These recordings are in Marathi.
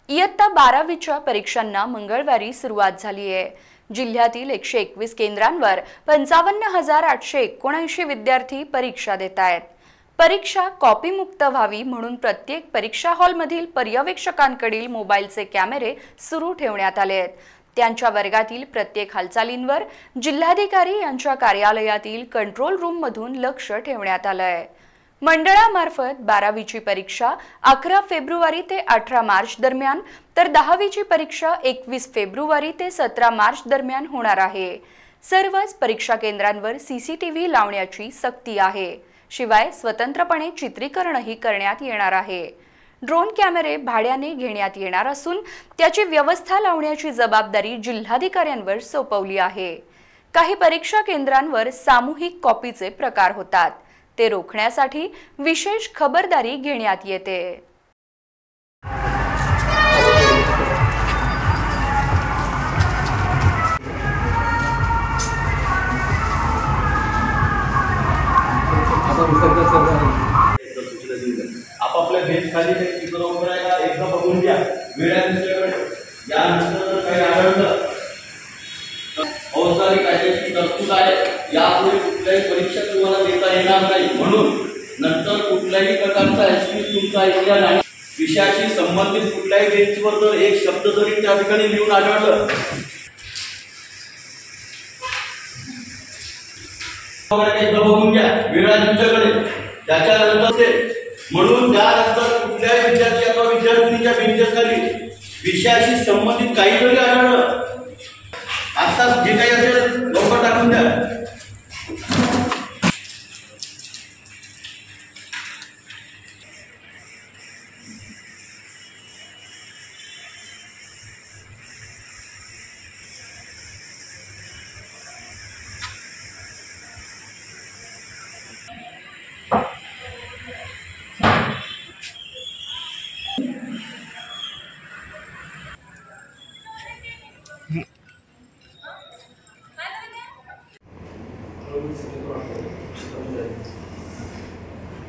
इयत्ता 12वीच्या परीक्षांना मंगळवारी सुरुवात झाली आहे। जिल्ह्यातील 121 केंद्रांवर 55,879 विद्यार्थी परीक्षा देत आहेत। परीक्षा कॉपीमुक्त व्हावी म्हणून प्रत्येक परीक्षा हॉलमधील पर्यवेक्षकांकडील मोबाईलचे कॅमेरे सुरू ठेवण्यात आले आहेत। त्यांच्या वर्गातील प्रत्येक हालचालींवर जिल्हाधिकारी यांच्या कार्यालयातील कंट्रोल रूम मधून लक्ष ठेवण्यात आले आहे। मंडळामार्फत 12वीची परीक्षा 11 फेब्रुवारी ते 18 मार्च दरम्यान तर 10वीची परीक्षा 21 फेब्रुवारी ते 17 मार्च दरम्यान होणार आहे। सर्वच परीक्षा केंद्रांवर सीसीटीव्ही लावण्याची सक्ती आहे। शिवाय स्वतंत्रपणे चित्रीकरणही करण्यात येणार आहे। ड्रोन कॅमेरे भाड्याने घेण्यात येणार असून त्याची व्यवस्था लावण्याची जबाबदारी जिल्हाधिकाऱ्यांवर सोपवली आहे। काही परीक्षा केंद्रांवर सामूहिक कॉपीचे प्रकार होतात, ते रोखण्यासाठी विशेष खबरदारी घेण्यात येते। आपापल्या बेंच खाली स्पीकर वगैरे एकदा बघून घ्या। वेळानंतर यानंतर काही आढळलं औपचारिक कायद्याची तरतूद आहे, यापुढे कुठल्याही परीक्षा तुम्हाला देता येणार नाही, म्हणून नंतर कुठल्याही प्रकारचा एक्सक्यूज तुमचा ऐकला नाही। विषयाशी संबंधित कुठल्याही बेंचवर जर एक शब्द जरी त्या ठिकाणी लिहून आढळलं एकदा बघून घ्या। वेळा तुमच्याकडे त्याच्यानंतर म्हणून त्यानंतर कुठल्याही विद्यार्थी अथवा विद्यार्थिनीच्या बेंचेस खाली विषयाशी संबंधित काही जरी आढळलं आत्ताच जे काही असेल लवकर टाकून द्या।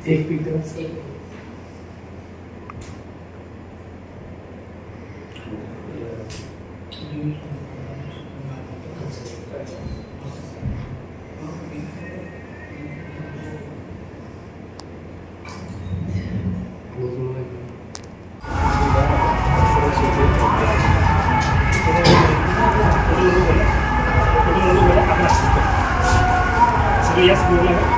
एक पिक्चर यस बोला है।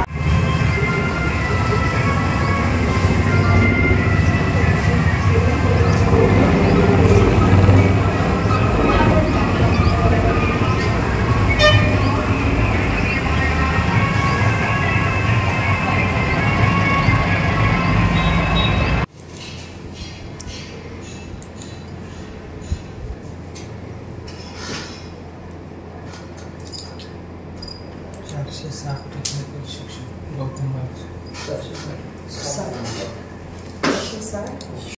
टेक्निकल शिक्षण गौतम